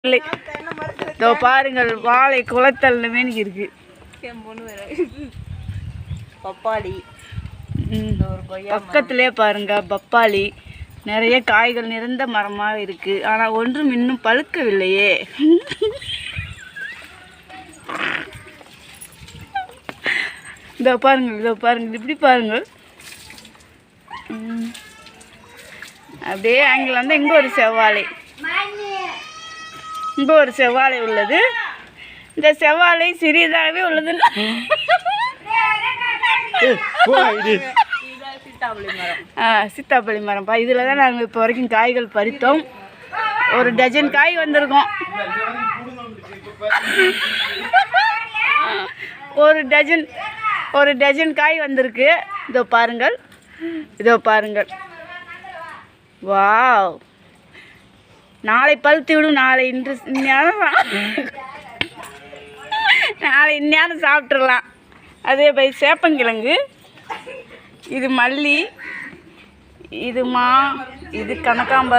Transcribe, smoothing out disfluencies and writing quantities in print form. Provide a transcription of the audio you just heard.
இதோ பாருங்கள், வாழை குளத்தல் மீன் இருக்கு. பப்பாளி பக்கத்திலே பாருங்க, பப்பாளி நிறைய காய்கள் நிறைந்த மரமாக இருக்கு. ஆனால் ஒன்றும் இன்னும் பழுக்கவில்லையே. இதோ பாருங்கள், இப்படி பாருங்கள். அப்படியே ஆங்கிள் வந்து இங்கே ஒரு செவ்வாழை, இங்கே ஒரு செவ்வாழை உள்ளது. இந்த செவ்வாழை சிறியதாகவே உள்ளது. சீத்தாப்பழி மரம்ப்பா. இதில் தான் நாங்கள் இப்போ வரைக்கும் காய்கள் பறித்தோம். ஒரு டஜன் காய் வந்திருக்கோம். ஒரு டஜன் காய் வந்திருக்கு. இதோ பாருங்கள். வாவ், நாளை பழுத்து விடும். நாளை இந்நேரம் சாப்பிட்றலாம். அதே போய் சேப்பங்கிழங்கு, இது மல்லி, இது கனகாம்பரம்.